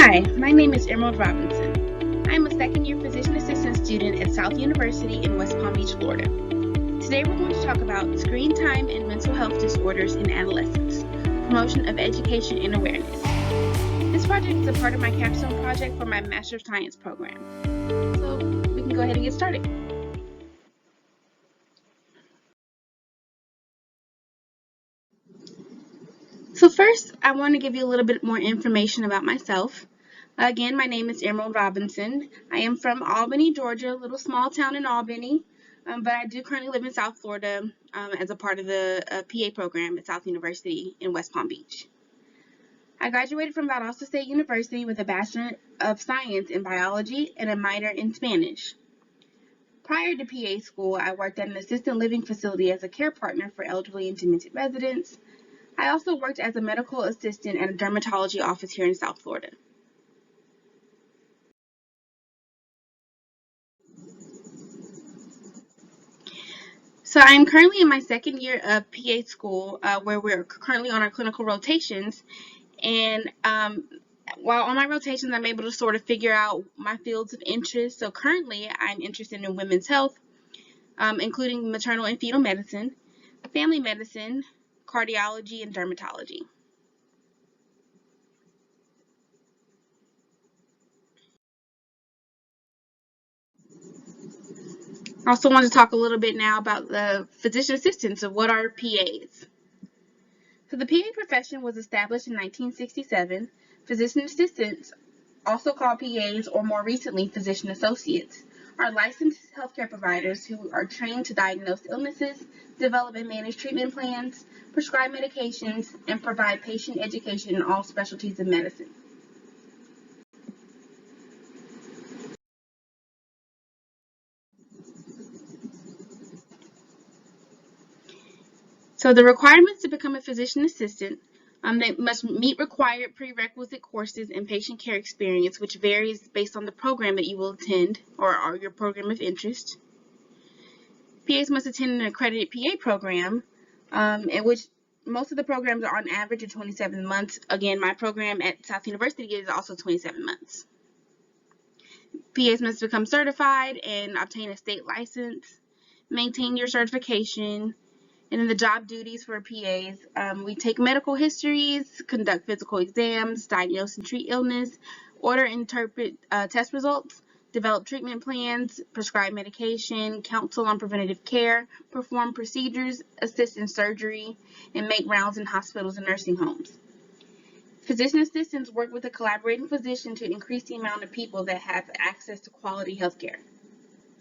Hi, my name is Emerald Robinson. I am a second-year physician assistant student at South University in West Palm Beach, Florida. Today we're going to talk about screen time and mental health disorders in adolescents, promotion of education and awareness. This project is a part of my Capstone project for my Master of Science program. So we can go ahead and get started. So first, I want to give you a little bit more information about myself. Again, my name is Emerald Robinson. I am from Albany, Georgia, a little small town in Albany, but I do currently live in South Florida as a part of the PA program at South University in West Palm Beach. I graduated from Valdosta State University with a Bachelor of Science in Biology and a minor in Spanish. Prior to PA school, I worked at an assisted living facility as a care partner for elderly and demented residents. I also worked as a medical assistant at a dermatology office here in South Florida. So I'm currently in my second year of PA school, where we're currently on our clinical rotations. And while on my rotations, I'm able to sort of figure out my fields of interest. So currently, I'm interested in women's health, including maternal and fetal medicine, family medicine, cardiology, and dermatology. I also want to talk a little bit now about the physician assistants of what are PAs. So the PA profession was established in 1967. Physician assistants, also called PAs or more recently physician associates, are licensed healthcare providers who are trained to diagnose illnesses, develop and manage treatment plans, prescribe medications, and provide patient education in all specialties of medicine. So the requirements to become a physician assistant, they must meet required prerequisite courses and patient care experience, which varies based on the program that you will attend or your program of interest. PAs must attend an accredited PA program, in which most of the programs are on average of 27 months. Again, my program at South University is also 27 months. PAs must become certified and obtain a state license, maintain your certification. And then the job duties for PAs, we take medical histories, conduct physical exams, diagnose and treat illness, order and interpret test results, develop treatment plans, prescribe medication, counsel on preventative care, perform procedures, assist in surgery, and make rounds in hospitals and nursing homes. Physician assistants work with a collaborating physician to increase the amount of people that have access to quality health care.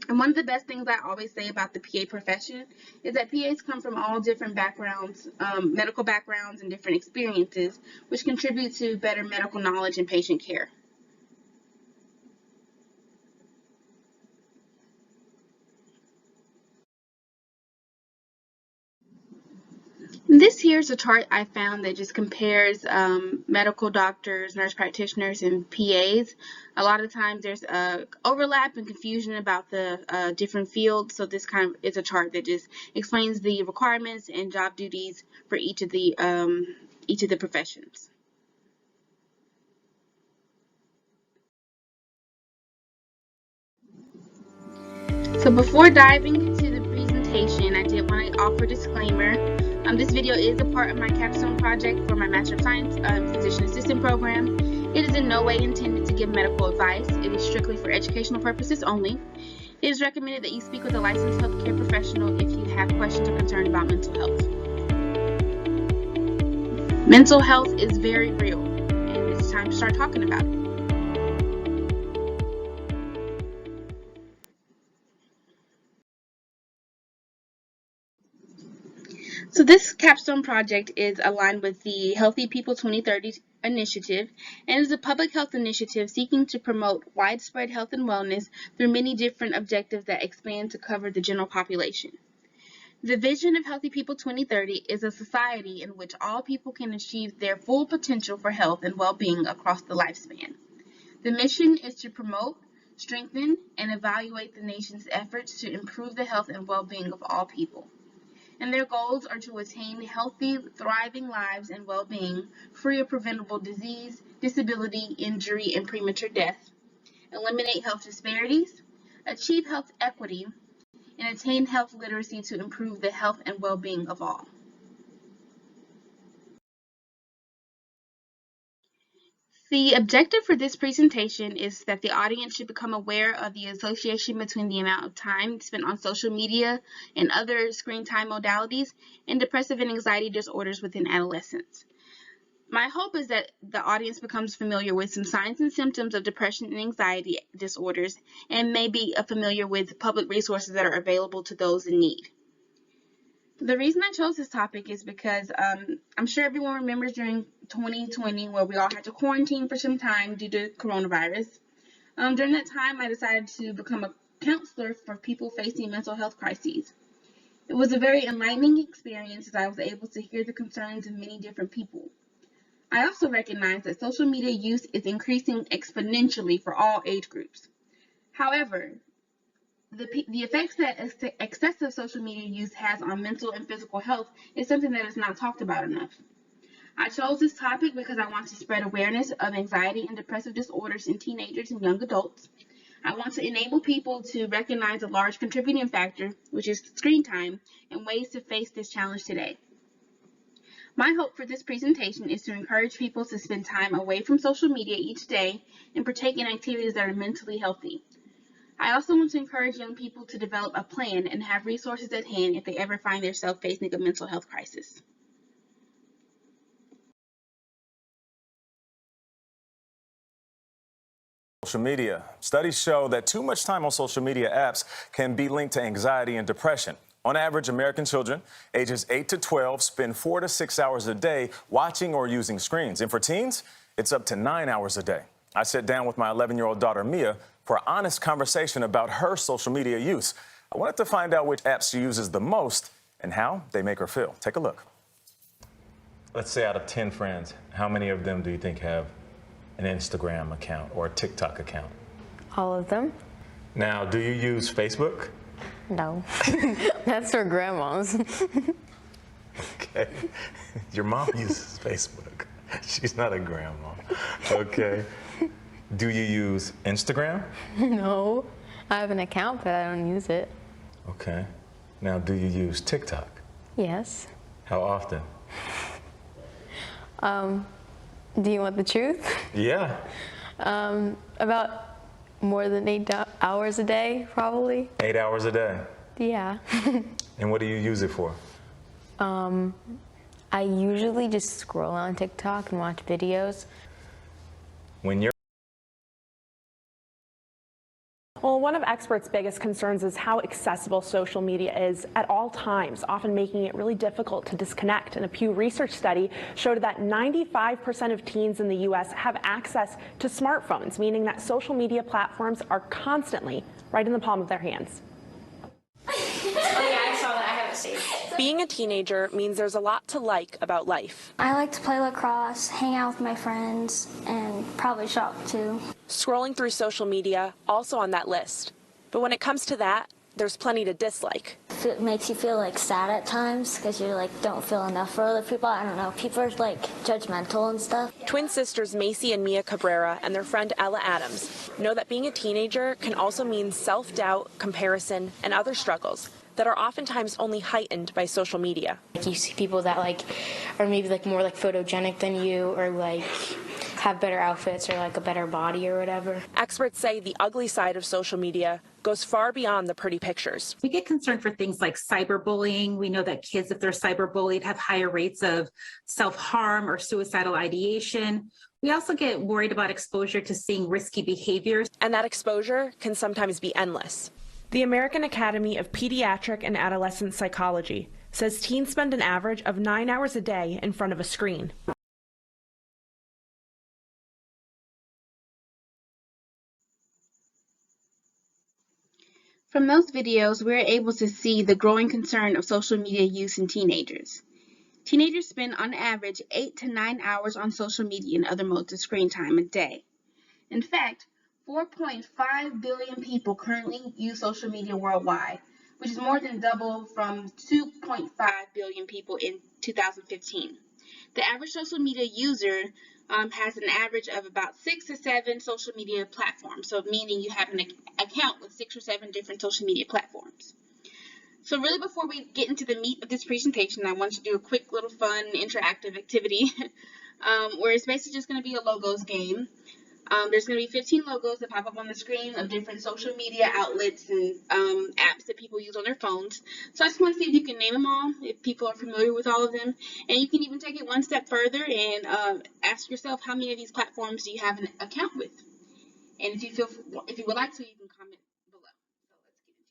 And one of the best things I always say about the PA profession is that PAs come from all different backgrounds, medical backgrounds and different experiences, which contribute to better medical knowledge and patient care. This here's a chart I found that just compares medical doctors, nurse practitioners, and PAs. A lot of times there's overlap and confusion about the different fields, so this kind of is a chart that just explains the requirements and job duties for each of the professions. So before diving into the presentation, I did want to offer a disclaimer. This video is a part of my Capstone project for my Master of Science Physician Assistant program. It is in no way intended to give medical advice. It is strictly for educational purposes only. It is recommended that you speak with a licensed healthcare professional if you have questions or concerns about mental health. Mental health is very real, and it's time to start talking about it. So this capstone project is aligned with the Healthy People 2030 initiative and is a public health initiative seeking to promote widespread health and wellness through many different objectives that expand to cover the general population. The vision of Healthy People 2030 is a society in which all people can achieve their full potential for health and well-being across the lifespan. The mission is to promote, strengthen, and evaluate the nation's efforts to improve the health and well-being of all people. and their goals are to attain healthy, thriving lives and well-being, free of preventable disease, disability, injury, and premature death, eliminate health disparities, achieve health equity, and attain health literacy to improve the health and well-being of all. The objective for this presentation is that the audience should become aware of the association between the amount of time spent on social media and other screen time modalities and depressive and anxiety disorders within adolescents. My hope is that the audience becomes familiar with some signs and symptoms of depression and anxiety disorders and may be familiar with public resources that are available to those in need. The reason I chose this topic is because I'm sure everyone remembers during 2020 where we all had to quarantine for some time due to coronavirus. During that time, I decided to become a counselor for people facing mental health crises. It was a very enlightening experience as I was able to hear the concerns of many different people. I also recognize that social media use is increasing exponentially for all age groups. However, the effects that excessive social media use has on mental and physical health is something that is not talked about enough. I chose this topic because I want to spread awareness of anxiety and depressive disorders in teenagers and young adults. I want to enable people to recognize a large contributing factor, which is screen time, and ways to face this challenge today. My hope for this presentation is to encourage people to spend time away from social media each day and partake in activities that are mentally healthy. I also want to encourage young people to develop a plan and have resources at hand if they ever find themselves facing a mental health crisis. Social media. Studies show that too much time on social media apps can be linked to anxiety and depression. On average, American children ages 8 to 12 spend 4 to 6 hours a day watching or using screens. And for teens, it's up to 9 hours a day. I sat down with my 11-year-old daughter, Mia, for an honest conversation about her social media use. I wanted to find out which apps she uses the most and how they make her feel. Take a look. Let's say out of 10 friends, how many of them do you think have an Instagram account or a TikTok account? All of them. Now, do you use Facebook? No. That's for grandmas. Okay. Your mom uses Facebook. She's not a grandma. Okay. Do you use Instagram? No. I have an account, but I don't use it. Okay. Now, do you use TikTok? Yes. How often? Do you want the truth? Yeah. About more than 8 hours a day, probably. 8 hours a day? Yeah. And what do you use it for? I usually just scroll on TikTok and watch videos. When you're Well, one of experts' biggest concerns is how accessible social media is at all times, often making it really difficult to disconnect. And a Pew Research study showed that 95% of teens in the U.S. have access to smartphones, meaning that social media platforms are constantly right in the palm of their hands. Being a teenager means there's a lot to like about life. I like to play lacrosse, hang out with my friends, and probably shop too. Scrolling through social media, also on that list. But when it comes to that, there's plenty to dislike. It makes you feel like sad at times because you like don't feel enough for other people. I don't know. People are like judgmental and stuff. Twin sisters Macy and Mia Cabrera and their friend Ella Adams know that being a teenager can also mean self-doubt, comparison, and other struggles that are oftentimes only heightened by social media. You see people that like are maybe like more like photogenic than you, or like have better outfits, or like a better body or whatever. Experts say the ugly side of social media goes far beyond the pretty pictures. We get concerned for things like cyberbullying. We know that kids, if they're cyberbullied, have higher rates of self-harm or suicidal ideation. We also get worried about exposure to seeing risky behaviors. And that exposure can sometimes be endless. The American Academy of Pediatric and Adolescent Psychology says teens spend an average of 9 hours a day in front of a screen. From those videos, we're able to see the growing concern of social media use in teenagers. Teenagers spend on average 8 to 9 hours on social media and other modes of screen time a day. In fact, 4.5 billion people currently use social media worldwide, which is more than double from 2.5 billion people in 2015. The average social media user has an average of about 6 to 7 social media platforms, so meaning you have an account with 6 or 7 different social media platforms. So really, before we get into the meat of this presentation, I want to do a quick little fun interactive activity where it's basically just going to be a logos game. There's going to be 15 logos that pop up on the screen of different social media outlets and apps that people use on their phones. So I just want to see if you can name them all, if people are familiar with all of them. And you can even take it one step further and ask yourself, how many of these platforms do you have an account with? And if you would like to, you can comment below. So let's get into it.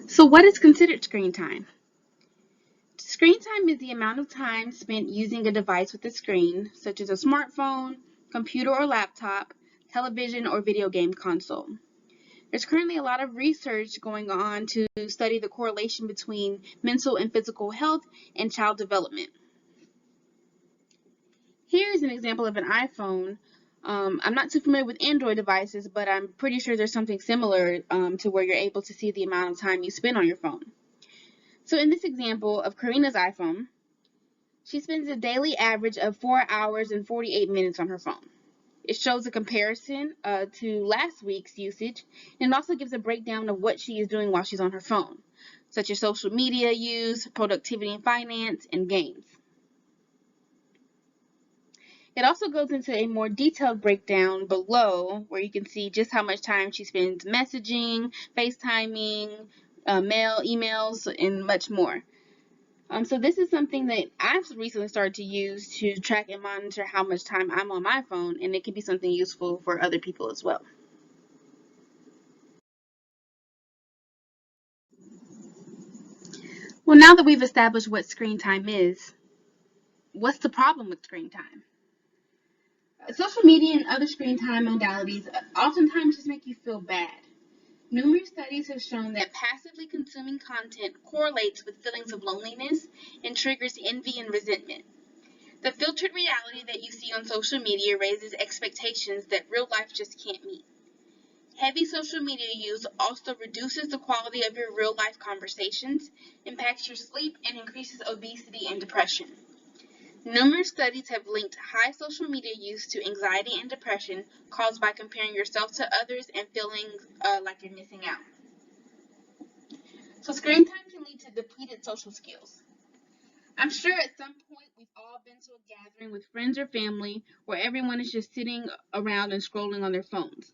So what is considered screen time? Screen time is the amount of time spent using a device with a screen, such as a smartphone, computer or laptop, television, or video game console. There's currently a lot of research going on to study the correlation between mental and physical health and child development. Here's an example of an iPhone. I'm not too familiar with Android devices, but I'm pretty sure there's something similar to where you're able to see the amount of time you spend on your phone. So in this example of Karina's iPhone, she spends a daily average of 4 hours and 48 minutes on her phone. It shows a comparison to last week's usage, and it also gives a breakdown of what she is doing while she's on her phone, such as social media use, productivity and finance, and games. It also goes into a more detailed breakdown below where you can see just how much time she spends messaging, FaceTiming, mail, emails, and much more. So this is something that I've recently started to use to track and monitor how much time I'm on my phone, and it can be something useful for other people as well. Well, now that we've established what screen time is, what's the problem with screen time? Social media and other screen time modalities oftentimes just make you feel bad. Numerous studies have shown that passively consuming content correlates with feelings of loneliness and triggers envy and resentment. The filtered reality that you see on social media raises expectations that real life just can't meet. Heavy social media use also reduces the quality of your real life conversations, impacts your sleep, and increases obesity and depression. Numerous studies have linked high social media use to anxiety and depression caused by comparing yourself to others and feeling like you're missing out. So screen time can lead to depleted social skills. I'm sure at some point we've all been to a gathering with friends or family where everyone is just sitting around and scrolling on their phones.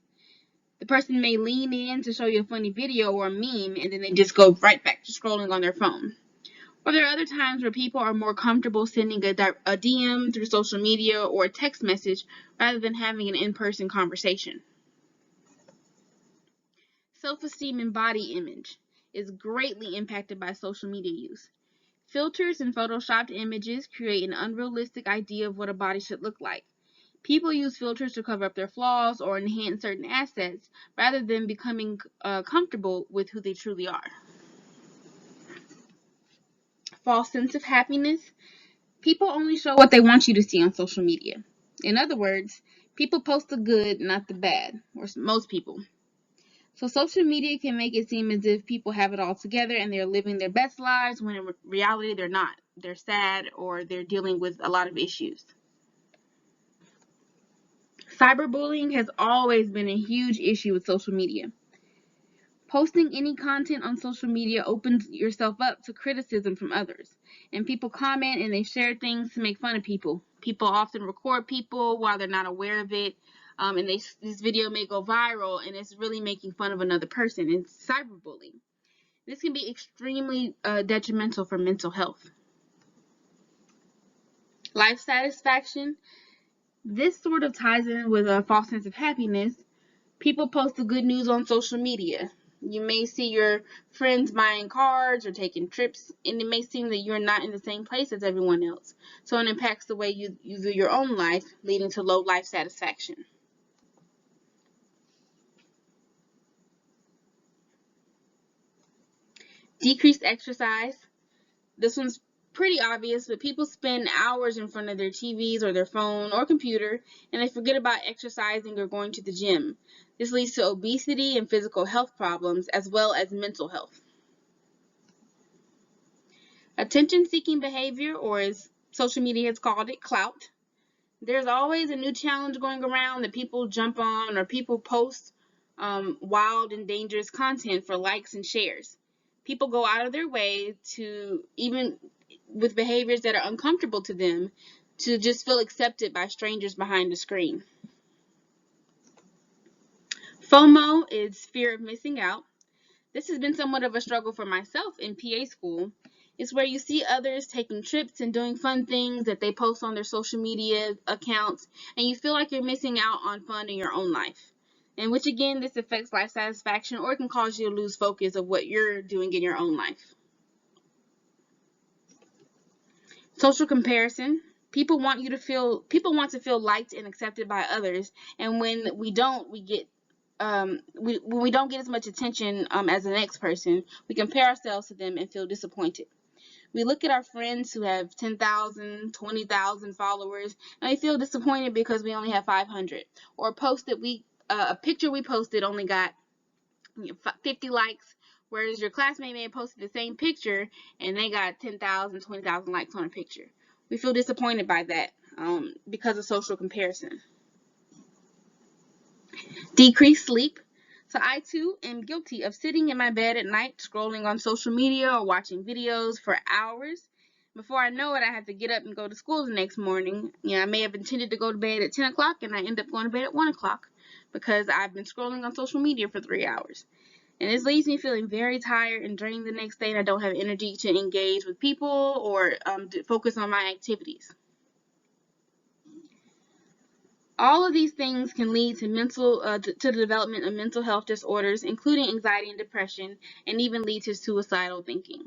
The person may lean in to show you a funny video or a meme, and then they just go right back to scrolling on their phone. Or there are other times where people are more comfortable sending a DM through social media or a text message rather than having an in-person conversation. Self-esteem and body image is greatly impacted by social media use. Filters and photoshopped images create an unrealistic idea of what a body should look like. People use filters to cover up their flaws or enhance certain assets rather than becoming comfortable with who they truly are. False sense of happiness. People only show what they want you to see on social media. In other words, people post the good, not the bad, or most people. So social media can make it seem as if people have it all together and they're living their best lives, when in reality they're not. They're sad, or they're dealing with a lot of issues. Cyberbullying has always been a huge issue with social media. Posting any content on social media opens yourself up to criticism from others. And people comment and they share things to make fun of people. People often record people while they're not aware of it. And this video may go viral, and it's really making fun of another person. It's cyberbullying. This can be extremely detrimental for mental health. Life satisfaction. This sort of ties in with a false sense of happiness. People post the good news on social media. You may see your friends buying cars or taking trips, and it may seem that you're not in the same place as everyone else. So it impacts the way you view your own life, leading to low life satisfaction. Decreased exercise. This one's pretty obvious, but people spend hours in front of their TVs or their phone or computer, and they forget about exercising or going to the gym. This leads to obesity and physical health problems, as well as mental health. Attention-seeking behavior, or as social media has called it, clout. There's always a new challenge going around that people jump on, or people post wild and dangerous content for likes and shares. People go out of their way to, even with behaviors that are uncomfortable to them, to just feel accepted by strangers behind the screen. FOMO is fear of missing out. This has been somewhat of a struggle for myself in PA school. It's where you see others taking trips and doing fun things that they post on their social media accounts, and you feel like you're missing out on fun in your own life. And which again, this affects life satisfaction, or it can cause you to lose focus of what you're doing in your own life. Social comparison. People want to feel liked and accepted by others, and when we don't, when we don't get as much attention as the next person, we compare ourselves to them and feel disappointed. We look at our friends who have 10,000, 20,000 followers, and we feel disappointed because we only have 500. Or a picture we posted only got 50 likes, whereas your classmate may have posted the same picture and they got 10,000, 20,000 likes on a picture. We feel disappointed by that because of social comparison. Decreased sleep. So I too am guilty of sitting in my bed at night scrolling on social media or watching videos for hours. Before I know it, I have to get up and go to school the next morning. I may have intended to go to bed at 10 o'clock and I end up going to bed at 1 o'clock because I've been scrolling on social media for 3 hours. And this leaves me feeling very tired and drained the next day, and I don't have energy to engage with people or to focus on my activities. All of these things can lead to the development of mental health disorders, including anxiety and depression, and even lead to suicidal thinking.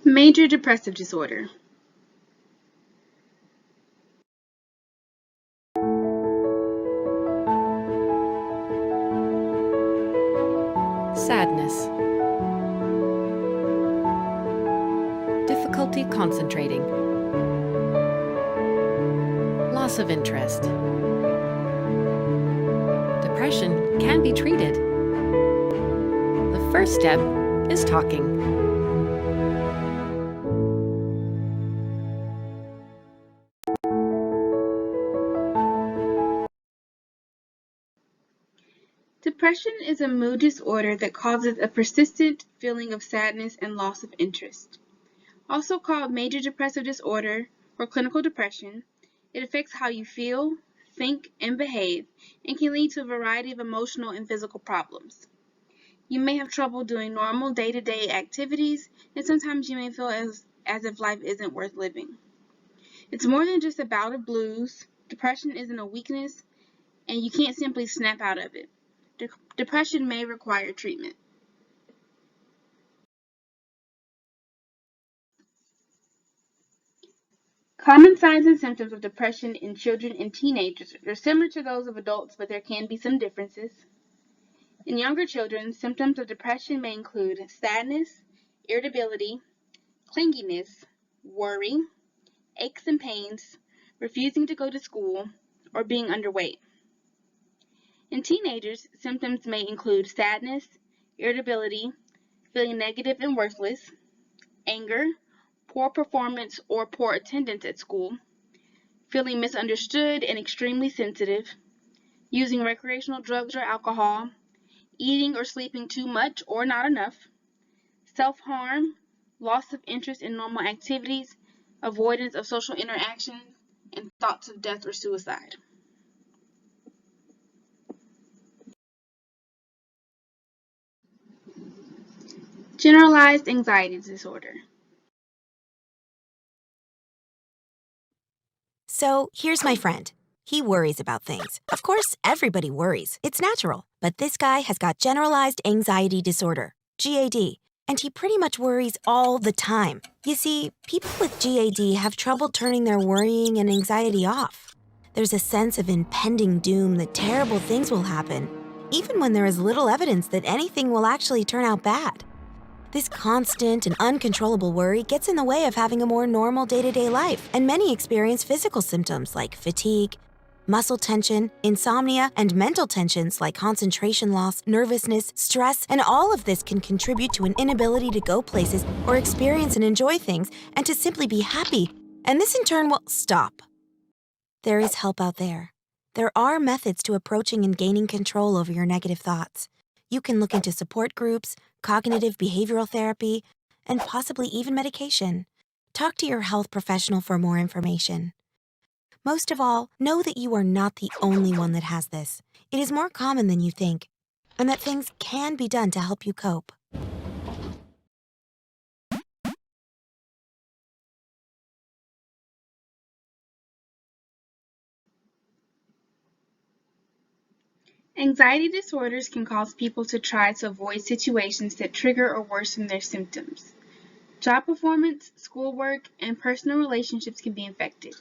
Major depressive disorder. Sadness. Difficulty concentrating. Loss of interest. Depression can be treated. The first step is talking. Depression is a mood disorder that causes a persistent feeling of sadness and loss of interest. Also called major depressive disorder or clinical depression, it affects how you feel, think, and behave, and can lead to a variety of emotional and physical problems. You may have trouble doing normal day-to-day activities, and sometimes you may feel as if life isn't worth living. It's more than just a bout of blues. Depression isn't a weakness, and you can't simply snap out of it. Depression may require treatment. Common signs and symptoms of depression in children and teenagers are similar to those of adults, but there can be some differences. In younger children, symptoms of depression may include sadness, irritability, clinginess, worry, aches and pains, refusing to go to school, or being underweight. In teenagers, symptoms may include sadness, irritability, feeling negative and worthless, anger, poor performance or poor attendance at school, feeling misunderstood and extremely sensitive, using recreational drugs or alcohol, eating or sleeping too much or not enough, self-harm, loss of interest in normal activities, avoidance of social interactions, and thoughts of death or suicide. Generalized anxiety disorder. So here's my friend. He worries about things. Of course, everybody worries. It's natural. But this guy has got generalized anxiety disorder, GAD, and he pretty much worries all the time. You see, people with GAD have trouble turning their worrying and anxiety off. There's a sense of impending doom that terrible things will happen, even when there is little evidence that anything will actually turn out bad. This constant and uncontrollable worry gets in the way of having a more normal day-to-day life, and many experience physical symptoms like fatigue, muscle tension, insomnia, and mental tensions like concentration loss, nervousness, stress, and all of this can contribute to an inability to go places or experience and enjoy things and to simply be happy. And this in turn will stop. There is help out there. There are methods to approaching and gaining control over your negative thoughts. You can look into support groups, cognitive behavioral therapy, and possibly even medication. Talk to your health professional for more information. Most of all, know that you are not the only one that has this. It is more common than you think, and that things can be done to help you cope. Anxiety disorders can cause people to try to avoid situations that trigger or worsen their symptoms. Job performance, schoolwork, and personal relationships can be affected.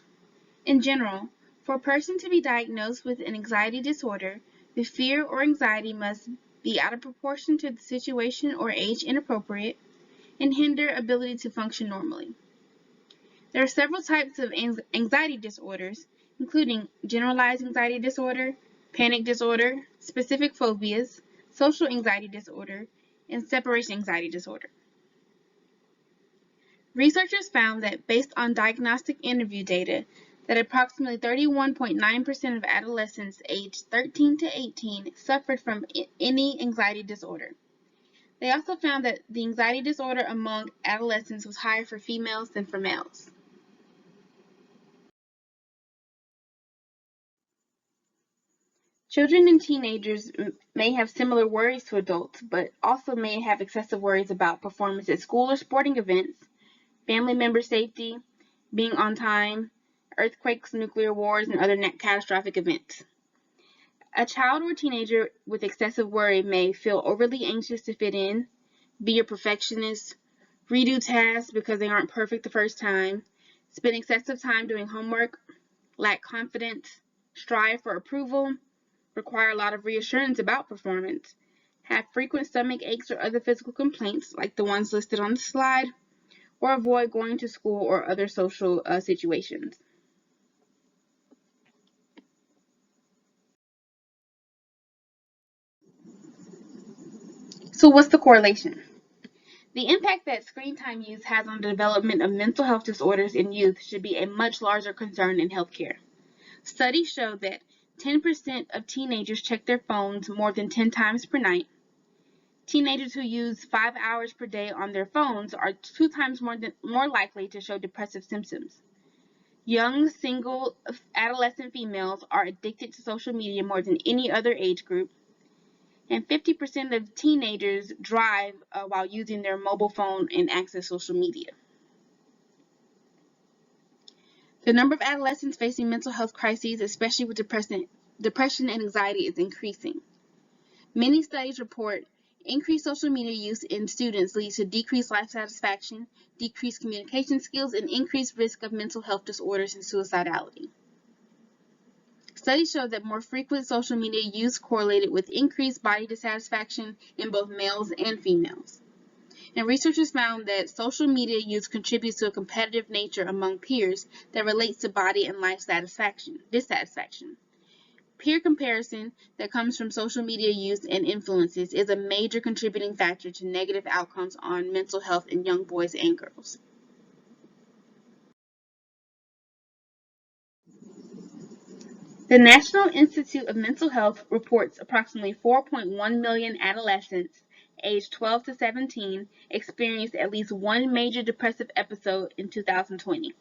In general, for a person to be diagnosed with an anxiety disorder, the fear or anxiety must be out of proportion to the situation or age inappropriate and hinder ability to function normally. There are several types of anxiety disorders, including generalized anxiety disorder, panic disorder, specific phobias, social anxiety disorder, and separation anxiety disorder. Researchers found that based on diagnostic interview data, that approximately 31.9% of adolescents aged 13 to 18 suffered from any anxiety disorder. They also found that the anxiety disorder among adolescents was higher for females than for males. Children and teenagers may have similar worries to adults, but also may have excessive worries about performance at school or sporting events, family member safety, being on time, earthquakes, nuclear wars, and other catastrophic events. A child or teenager with excessive worry may feel overly anxious to fit in, be a perfectionist, redo tasks because they aren't perfect the first time, spend excessive time doing homework, lack confidence, strive for approval, require a lot of reassurance about performance, have frequent stomach aches or other physical complaints like the ones listed on the slide, or avoid going to school or other social situations. So what's the correlation? The impact that screen time use has on the development of mental health disorders in youth should be a much larger concern in healthcare. Studies show that 10% of teenagers check their phones more than 10 times per night. Teenagers who use 5 hours per day on their phones are 2 times more likely to show depressive symptoms. Young, single, adolescent females are addicted to social media more than any other age group. And 50% of teenagers drive while using their mobile phone and access social media. The number of adolescents facing mental health crises, especially with depression and anxiety, is increasing. Many studies report increased social media use in students leads to decreased life satisfaction, decreased communication skills, and increased risk of mental health disorders and suicidality. Studies show that more frequent social media use correlated with increased body dissatisfaction in both males and females. And researchers found that social media use contributes to a competitive nature among peers that relates to body and life dissatisfaction. Peer comparison that comes from social media use and influences is a major contributing factor to negative outcomes on mental health in young boys and girls. The National Institute of Mental Health reports approximately 4.1 million adolescents aged 12 to 17 experienced at least one major depressive episode in 2020.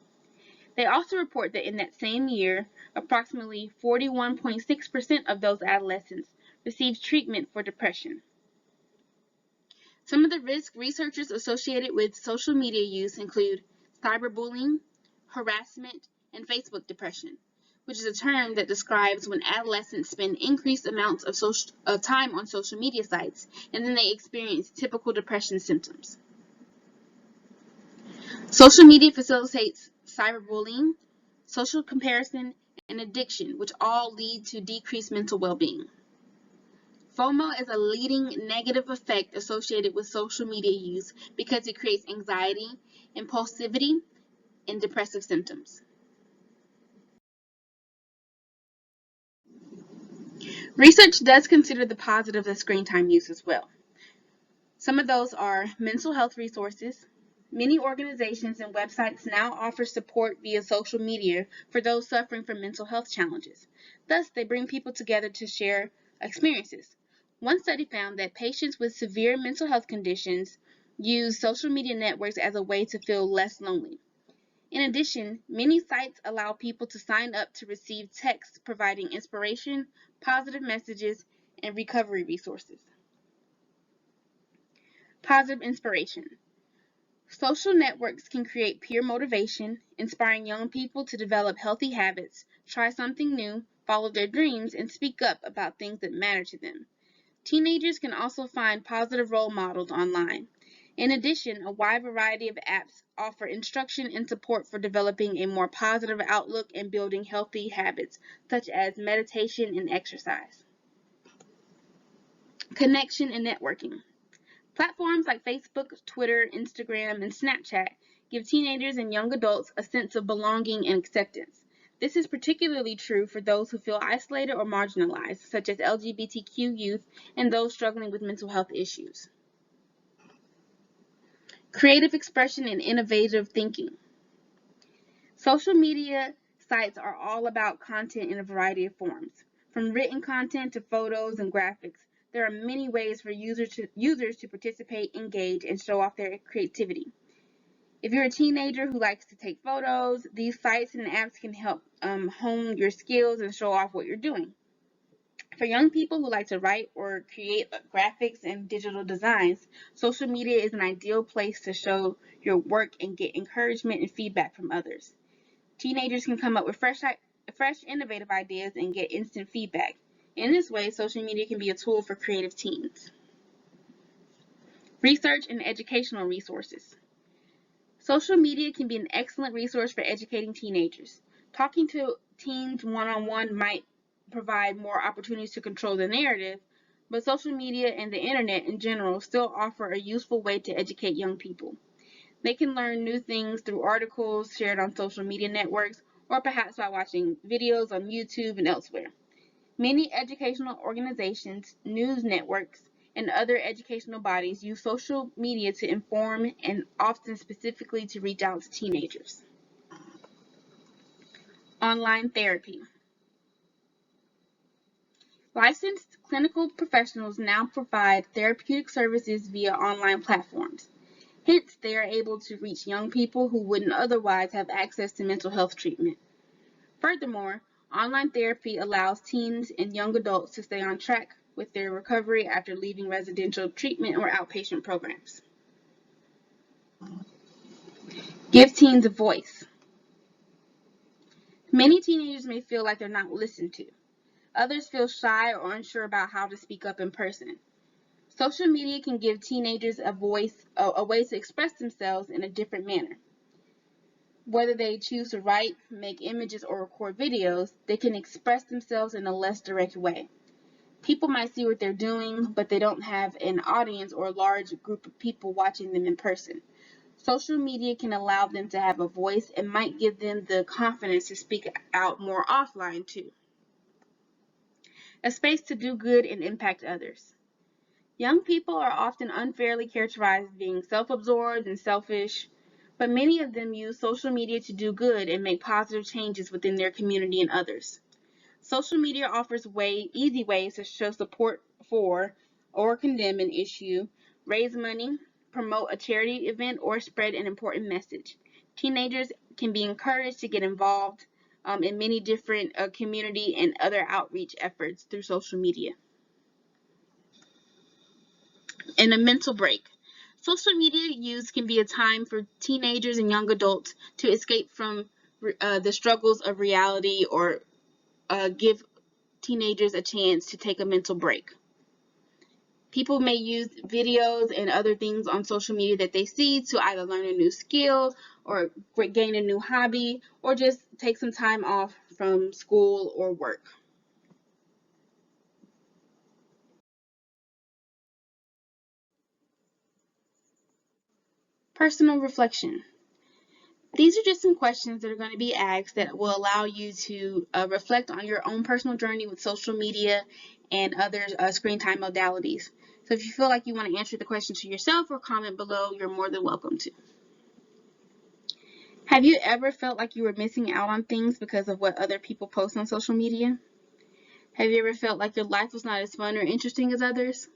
They also report that in that same year, approximately 41.6% of those adolescents received treatment for depression. Some of the risk researchers associated with social media use include cyberbullying, harassment, and Facebook depression, which is a term that describes when adolescents spend increased amounts of time on social media sites and then they experience typical depression symptoms. Social media facilitates cyberbullying, social comparison, and addiction, which all lead to decreased mental well-being. FOMO is a leading negative effect associated with social media use because it creates anxiety, impulsivity, and depressive symptoms. Research does consider the positives of screen time use as well. Some of those are mental health resources. Many organizations and websites now offer support via social media for those suffering from mental health challenges. Thus, they bring people together to share experiences. One study found that patients with severe mental health conditions use social media networks as a way to feel less lonely. In addition, many sites allow people to sign up to receive texts providing inspiration, positive messages, and recovery resources. Positive inspiration. Social networks can create peer motivation, inspiring young people to develop healthy habits, try something new, follow their dreams, and speak up about things that matter to them. Teenagers can also find positive role models online. In addition, a wide variety of apps offer instruction and support for developing a more positive outlook and building healthy habits, such as meditation and exercise. Connection and networking. Platforms like Facebook, Twitter, Instagram, and Snapchat give teenagers and young adults a sense of belonging and acceptance. This is particularly true for those who feel isolated or marginalized, such as LGBTQ youth and those struggling with mental health issues. Creative expression and innovative thinking. Social media sites are all about content in a variety of forms. From written content to photos and graphics, there are many ways for users to participate, engage, and show off their creativity. If you're a teenager who likes to take photos, these sites and apps can help hone your skills and show off what you're doing. For young people who like to write or create graphics and digital designs, social media is an ideal place to show your work and get encouragement and feedback from others. Teenagers can come up with fresh, innovative ideas and get instant feedback. In this way, social media can be a tool for creative teens. Research and educational resources. Social media can be an excellent resource for educating teenagers. Talking to teens one-on-one might provide more opportunities to control the narrative, but social media and the internet in general still offer a useful way to educate young people. They can learn new things through articles shared on social media networks or perhaps by watching videos on YouTube and elsewhere. Many educational organizations, news networks, and other educational bodies use social media to inform and often specifically to reach out to teenagers. Online therapy. Licensed clinical professionals now provide therapeutic services via online platforms. Hence, they are able to reach young people who wouldn't otherwise have access to mental health treatment. Furthermore, online therapy allows teens and young adults to stay on track with their recovery after leaving residential treatment or outpatient programs. Give teens a voice. Many teenagers may feel like they're not listened to. Others feel shy or unsure about how to speak up in person. Social media can give teenagers a voice, a way to express themselves in a different manner. Whether they choose to write, make images, or record videos, they can express themselves in a less direct way. People might see what they're doing, but they don't have an audience or a large group of people watching them in person. Social media can allow them to have a voice and might give them the confidence to speak out more offline too. A space to do good and impact others. Young people are often unfairly characterized as being self-absorbed and selfish, but many of them use social media to do good and make positive changes within their community and others. Social media offers easy ways to show support for or condemn an issue, raise money, promote a charity event, or spread an important message. Teenagers can be encouraged to get involved in many different community and other outreach efforts through social media. And a mental break. Social media use can be a time for teenagers and young adults to escape from the struggles of reality or give teenagers a chance to take a mental break. People may use videos and other things on social media that they see to either learn a new skill or gain a new hobby or just take some time off from school or work. Personal reflection. These are just some questions that are going to be asked that will allow you to reflect on your own personal journey with social media and other screen time modalities. So if you feel like you want to answer the question to yourself or comment below, you're more than welcome to. Have you ever felt like you were missing out on things because of what other people post on social media? Have you ever felt like your life was not as fun or interesting as others?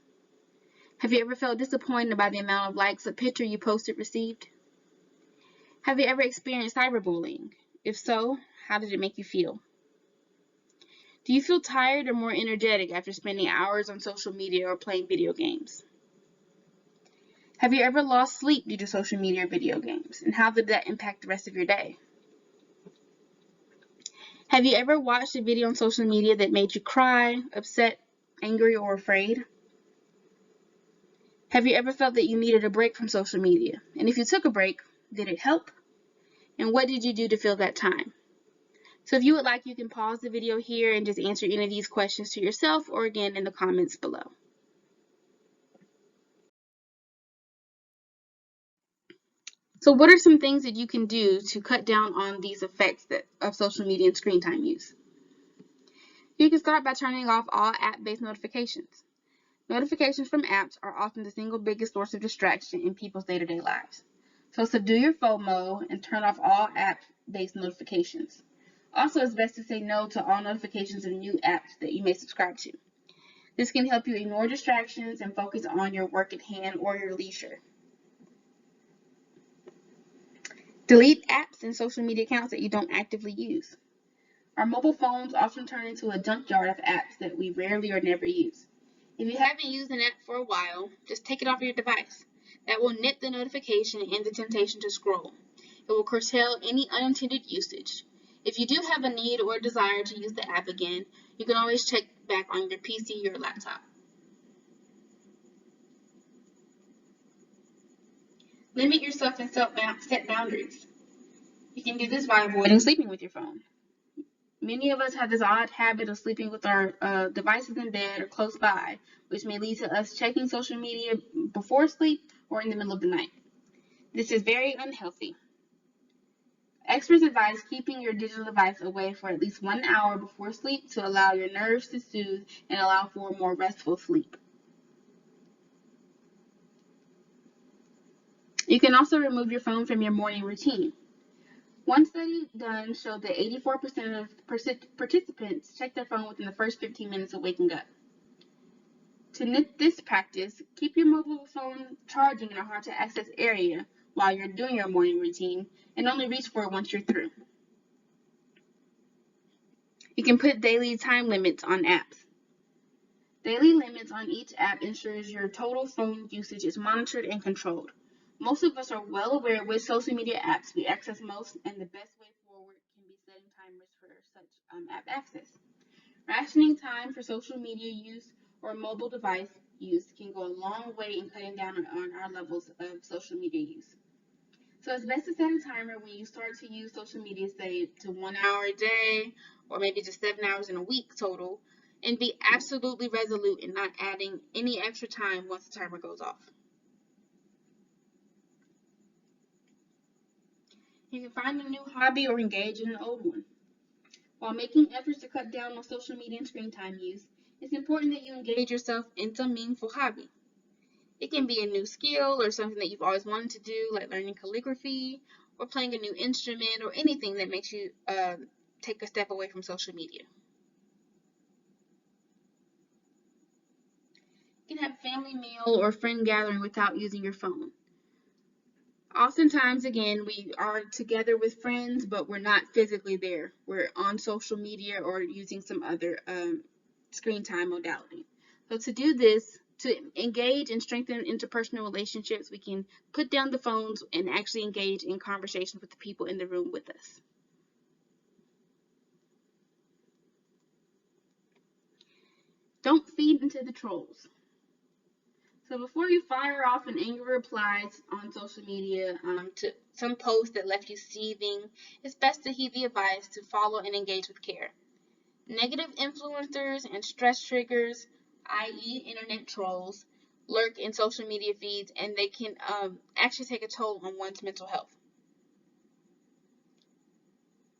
Have you ever felt disappointed by the amount of likes a picture you posted received? Have you ever experienced cyberbullying? If so, how did it make you feel? Do you feel tired or more energetic after spending hours on social media or playing video games? Have you ever lost sleep due to social media or video games? And how did that impact the rest of your day? Have you ever watched a video on social media that made you cry, upset, angry, or afraid? Have you ever felt that you needed a break from social media? And if you took a break, did it help? And what did you do to fill that time? So if you would like, you can pause the video here and just answer any of these questions to yourself or again in the comments below. So what are some things that you can do to cut down on these effects of social media and screen time use? You can start by turning off all app-based notifications. Notifications from apps are often the single biggest source of distraction in people's day-to-day lives. So subdue your FOMO and turn off all app-based notifications. Also, it's best to say no to all notifications of new apps that you may subscribe to. This can help you ignore distractions and focus on your work at hand or your leisure. Delete apps and social media accounts that you don't actively use. Our mobile phones often turn into a junkyard of apps that we rarely or never use. If you haven't used an app for a while, just take it off your device. That will nip the notification and the temptation to scroll. It will curtail any unintended usage. If you do have a need or a desire to use the app again, you can always check back on your PC or laptop. Limit yourself and set boundaries. You can do this by avoiding sleeping with your phone. Many of us have this odd habit of sleeping with our devices in bed or close by, which may lead to us checking social media before sleep or in the middle of the night. This is very unhealthy. Experts advise keeping your digital device away for at least 1 hour before sleep to allow your nerves to soothe and allow for a more restful sleep. You can also remove your phone from your morning routine. One study done showed that 84% of participants check their phone within the first 15 minutes of waking up. To nip this practice, keep your mobile phone charging in a hard-to-access area while you're doing your morning routine and only reach for it once you're through. You can put daily time limits on apps. Daily limits on each app ensures your total phone usage is monitored and controlled. Most of us are well aware which social media apps we access most, and the best way forward can be setting timers for such app access. Rationing time for social media use or mobile device use can go a long way in cutting down on our levels of social media use. So it's best to set a timer when you start to use social media, say to 1 hour a day, or maybe just 7 hours in a week total, and be absolutely resolute in not adding any extra time once the timer goes off. You can find a new hobby or engage in an old one. While making efforts to cut down on social media and screen time use, it's important that you engage yourself in some meaningful hobby. It can be a new skill or something that you've always wanted to do, like learning calligraphy or playing a new instrument or anything that makes you take a step away from social media. You can have a family meal or friend gathering without using your phone. Oftentimes, again, we are together with friends, but we're not physically there. We're on social media or using some other screen time modality. So to do this, to engage and strengthen interpersonal relationships, we can put down the phones and actually engage in conversations with the people in the room with us. Don't feed into the trolls. So before you fire off an angry replies on social media to some post that left you seething, it's best to heed the advice to follow and engage with care. Negative influencers and stress triggers, i.e. internet trolls, lurk in social media feeds, and they can actually take a toll on one's mental health.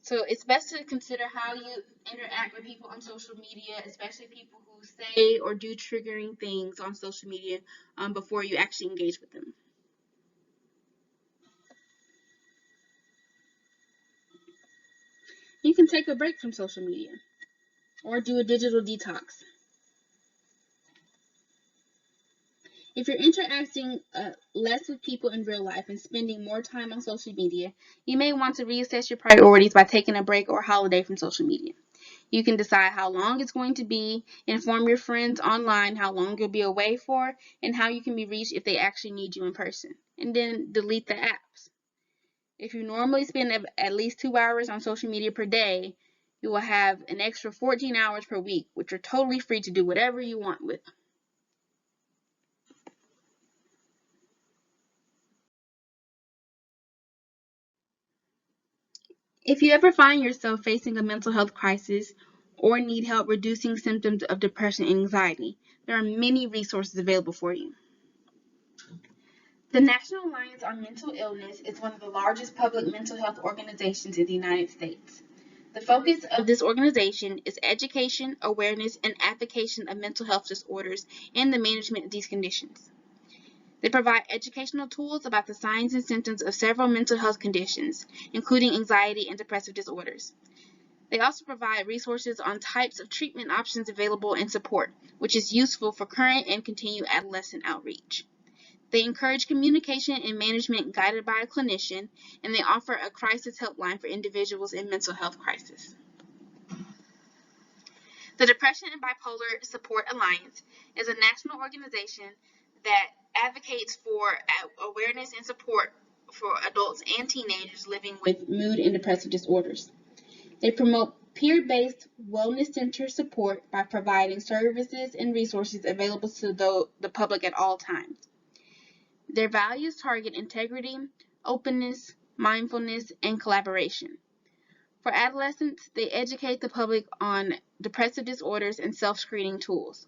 So it's best to consider how you interact with people on social media, especially people who say or do triggering things on social media before you actually engage with them. You can take a break from social media or do a digital detox. If you're interacting less with people in real life and spending more time on social media, you may want to reassess your priorities by taking a break or a holiday from social media. You can decide how long it's going to be, inform your friends online how long you'll be away for, and how you can be reached if they actually need you in person. And then delete the apps. If you normally spend at least 2 hours on social media per day, you will have an extra 14 hours per week, which you're totally free to do whatever you want with. If you ever find yourself facing a mental health crisis or need help reducing symptoms of depression and anxiety, there are many resources available for you. The National Alliance on Mental Illness is one of the largest public mental health organizations in the United States. The focus of this organization is education, awareness, and advocacy of mental health disorders and the management of these conditions. They provide educational tools about the signs and symptoms of several mental health conditions, including anxiety and depressive disorders. They also provide resources on types of treatment options available and support, which is useful for current and continued adolescent outreach. They encourage communication and management guided by a clinician, and they offer a crisis helpline for individuals in mental health crisis. The Depression and Bipolar Support Alliance is a national organization that advocates for awareness and support for adults and teenagers living with mood and depressive disorders. They promote peer-based wellness center support by providing services and resources available to the public at all times. Their values target integrity, openness, mindfulness, and collaboration. For adolescents, they educate the public on depressive disorders and self-screening tools.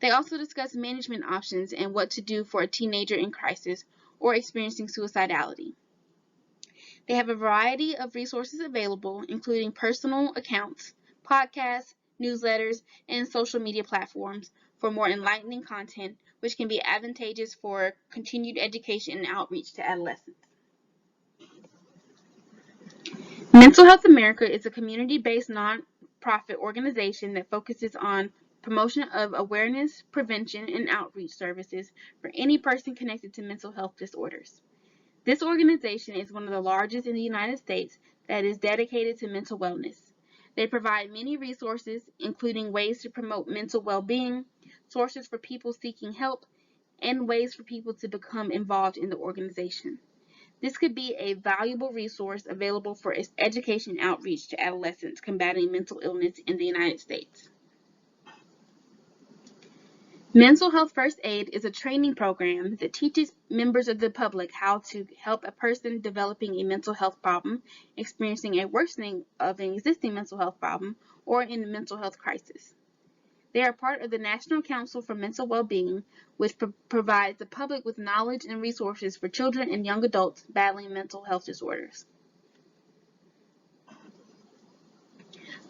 They also discuss management options and what to do for a teenager in crisis or experiencing suicidality. They have a variety of resources available, including personal accounts, podcasts, newsletters, and social media platforms for more enlightening content, which can be advantageous for continued education and outreach to adolescents. Mental Health America is a community-based nonprofit organization that focuses on promotion of awareness, prevention, and outreach services for any person connected to mental health disorders. This organization is one of the largest in the United States that is dedicated to mental wellness. They provide many resources, including ways to promote mental well-being, sources for people seeking help, and ways for people to become involved in the organization. This could be a valuable resource available for education and outreach to adolescents combating mental illness in the United States. Mental Health First Aid is a training program that teaches members of the public how to help a person developing a mental health problem, experiencing a worsening of an existing mental health problem, or in a mental health crisis. They are part of the National Council for Mental Well-Being, which provides the public with knowledge and resources for children and young adults battling mental health disorders.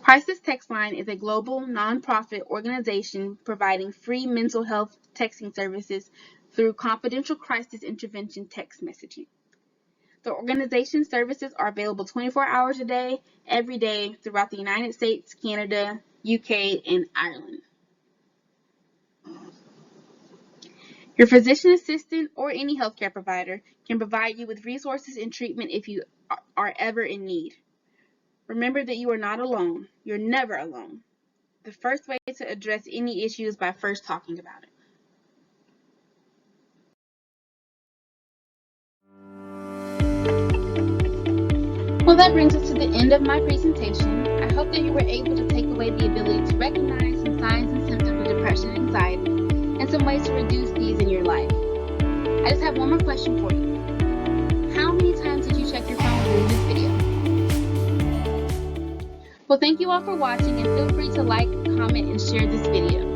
Crisis Text Line is a global, nonprofit organization providing free mental health texting services through confidential crisis intervention text messaging. The organization's services are available 24 hours a day, every day, throughout the United States, Canada, UK, and Ireland. Your physician assistant or any healthcare provider can provide you with resources and treatment if you are ever in need. Remember that you are not alone. You're never alone. The first way to address any issue is by first talking about it. Well, that brings us to the end of my presentation. I hope that you were able to take away the ability to recognize some signs and symptoms of depression and anxiety and some ways to reduce these in your life. I just have one more question for you. How many times did you check your phone during this video? Well, thank you all for watching, and feel free to like, comment, and share this video.